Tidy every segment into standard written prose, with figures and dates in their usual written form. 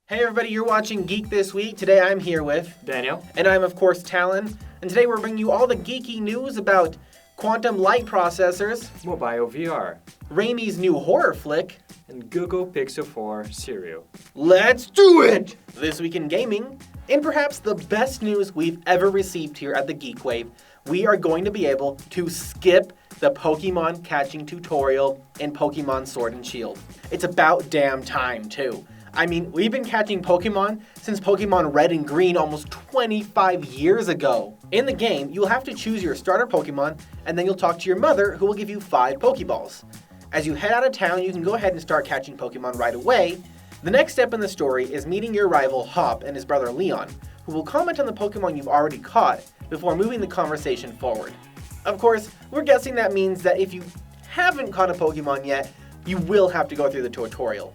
Hey everybody, you're watching Geek This Week. Today I'm here with Daniel. And I'm of course Talon. And today we're bringing you all the geeky news about quantum light processors, Mobile VR, Raimi's new horror flick, and Google Pixel 4 cereal. Let's do it! This week in gaming, and perhaps the best news we've ever received here at the Geekwave, we are going to be able to skip the Pokemon catching tutorial in Pokemon Sword and Shield. It's about damn time too. I mean, we've been catching Pokemon since Pokemon Red and Green almost 25 years ago. In the game, you'll have to choose your starter Pokemon, and then you'll talk to your mother, who will give you 5 Pokeballs. As you head out of town, you can go ahead and start catching Pokemon right away. The next step in the story is meeting your rival Hop and his brother Leon, who will comment on the Pokemon you've already caught before moving the conversation forward. Of course, we're guessing that means that if you haven't caught a Pokemon yet, you will have to go through the tutorial.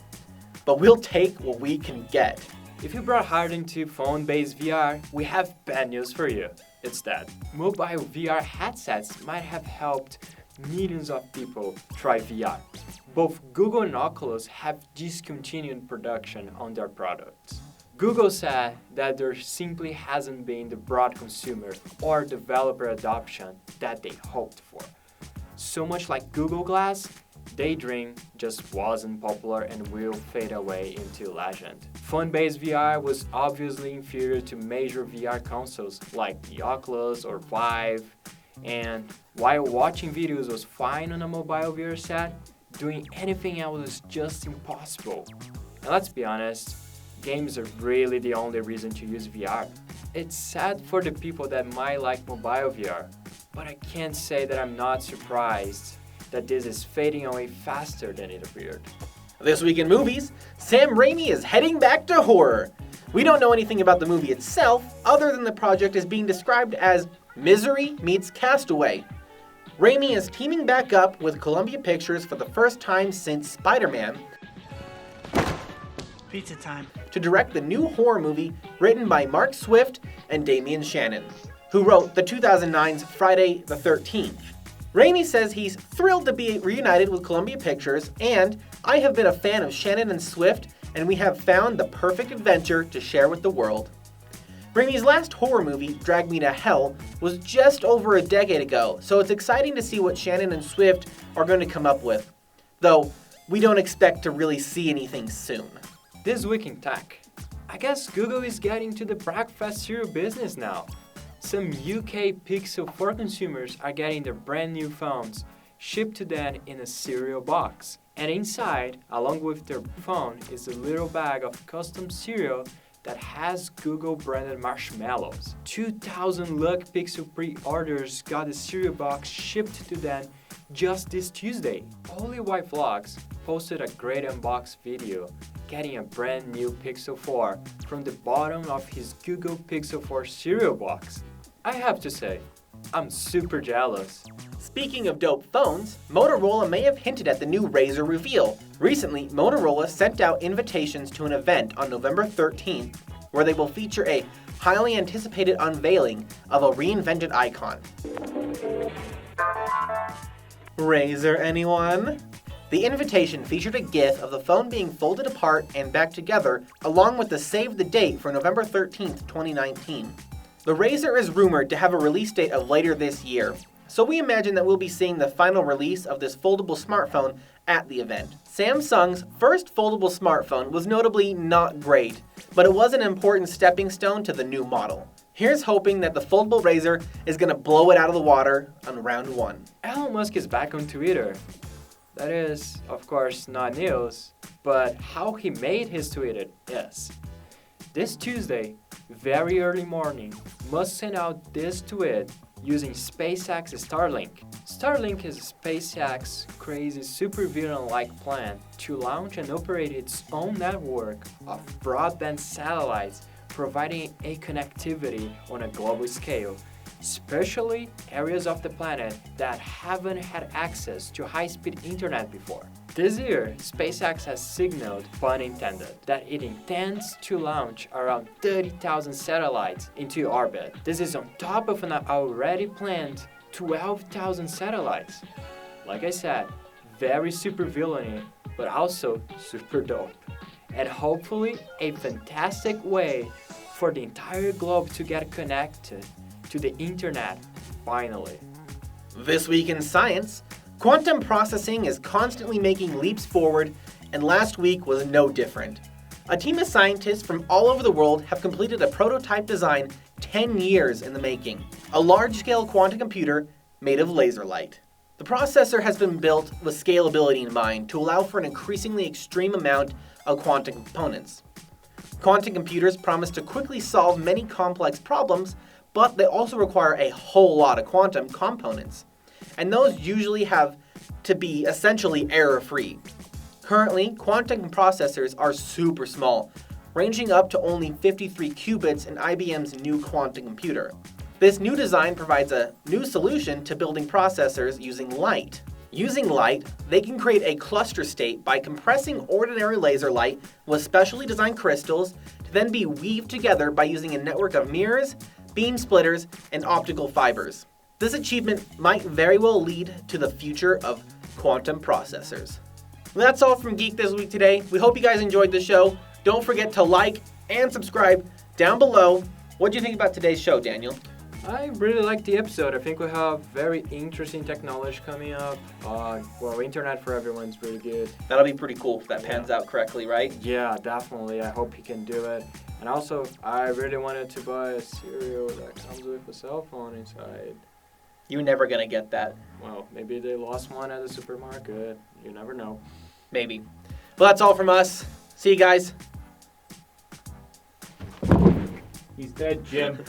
But we'll take what we can get. If you brought hard into phone-based VR, we have bad news for you. It's that mobile VR headsets might have helped millions of people try VR. Both Google and Oculus have discontinued production on their products. Google said that there simply hasn't been the broad consumer or developer adoption that they hoped for. So much like Google Glass, Daydream just wasn't popular and will fade away into legend. Phone-based VR was obviously inferior to major VR consoles like the Oculus or Vive, and while watching videos was fine on a mobile VR set, doing anything else was just impossible. And let's be honest, games are really the only reason to use VR. It's sad for the people that might like mobile VR, but I can't say that I'm not surprised that this is fading away faster than it appeared. This week in movies, Sam Raimi is heading back to horror. We don't know anything about the movie itself, other than the project is being described as Misery meets Castaway. Raimi is teaming back up with Columbia Pictures for the first time since Spider-Man Pizza time. to direct the new horror movie written by Mark Swift and Damian Shannon, who wrote the 2009's Friday the 13th. Raimi says he's thrilled to be reunited with Columbia Pictures, and I have been a fan of Shannon and Swift, and we have found the perfect adventure to share with the world. Raimi's last horror movie, Drag Me to Hell, was just over a decade ago, so it's exciting to see what Shannon and Swift are going to come up with. Though, we don't expect to really see anything soon. This week in tech, I guess Google is getting to the breakfast cereal business now. Some UK Pixel 4 consumers are getting their brand new phones shipped to them in a cereal box. And inside, along with their phone, is a little bag of custom cereal that has Google branded marshmallows. 2,000 Luck Pixel pre-orders got the cereal box shipped to them just this Tuesday. Holy White Vlogs posted a great unbox video getting a brand new Pixel 4 from the bottom of his Google Pixel 4 cereal box. I have to say, I'm super jealous. Speaking of dope phones, Motorola may have hinted at the new Razor reveal. Recently, Motorola sent out invitations to an event on November 13th where they will feature a highly anticipated unveiling of a reinvented icon. Razor, anyone? The invitation featured a GIF of the phone being folded apart and back together, along with the save the date for November 13th, 2019. The Razor is rumored to have a release date of later this year, so we imagine that we'll be seeing the final release of this foldable smartphone at the event. Samsung's first foldable smartphone was notably not great, but it was an important stepping stone to the new model. Here's hoping that the foldable Razor is going to blow it out of the water on round 1. Elon Musk is back on Twitter. That is, of course, not news, but how he made his tweet is. This Tuesday, very early morning, Musk sent out this tweet using SpaceX Starlink. Starlink is SpaceX's crazy supervillain-like plan to launch and operate its own network of broadband satellites, providing a connectivity on a global scale, especially areas of the planet that haven't had access to high-speed internet before. This year, SpaceX has signaled, pun intended, that it intends to launch around 30,000 satellites into orbit. This is on top of an already planned 12,000 satellites. Like I said, very super villainy, but also super dope. and hopefully a fantastic way for the entire globe to get connected to the internet, finally. This week in science, quantum processing is constantly making leaps forward, and last week was no different. A team of scientists from all over the world have completed a prototype design 10 years in the making, a large-scale quantum computer made of laser light. The processor has been built with scalability in mind to allow for an increasingly extreme amount of quantum components. Quantum computers promise to quickly solve many complex problems, but they also require a whole lot of quantum components, and those usually have to be essentially error-free. Currently, quantum processors are super small, ranging up to only 53 qubits in IBM's new quantum computer. This new design provides a new solution to building processors using light. Using light, they can create a cluster state by compressing ordinary laser light with specially designed crystals to then be weaved together by using a network of mirrors, beam splitters, and optical fibers. This achievement might very well lead to the future of quantum processors. That's all from Geek this week today. We hope you guys enjoyed the show. Don't forget to like and subscribe down below. What do you think about today's show, Daniel? I really liked the episode. I think we have very interesting technology coming up. Internet for everyone is really good. That'll be pretty cool if that pans out correctly, right? Yeah, definitely. I hope he can do it. And also, I really wanted to buy a cereal that comes with a cell phone inside. You're never gonna get that. Well, maybe they lost one at the supermarket. You never know. Maybe. Well, that's all from us. See you guys. He's dead, Jim.